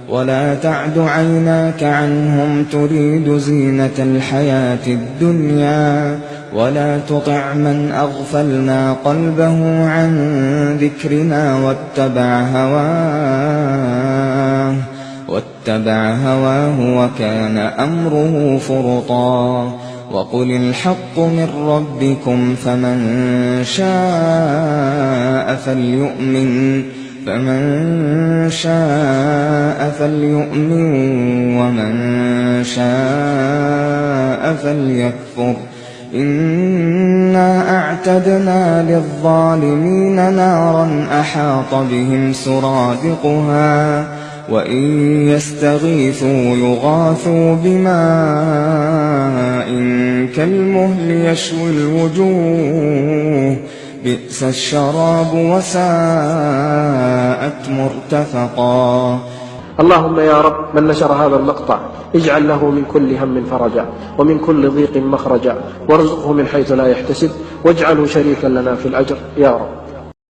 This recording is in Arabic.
ولا تعد عيناك عنهم تريد زينة الحياة الدنيا ولا تطع من أغفلنا قلبه عن ذكرنا واتبع هواه وكان أمره فرطا. وقل الحق من ربكم فمن شاء فليؤمن ومن شاء فليكفر. إنا أعتدنا للظالمين نارا أحاط بهم سرادقها وإن يستغيثوا يغاثوا بماء كالمهل يشوي الوجوه بئس الشراب وساءت مرتفقا. اللهم يا رب من نشر هذا المقطع اجعل له من كل هم فرجا ومن كل ضيق مخرجا وارزقه من حيث لا يحتسب واجعله شريكا لنا في الأجر يا رب.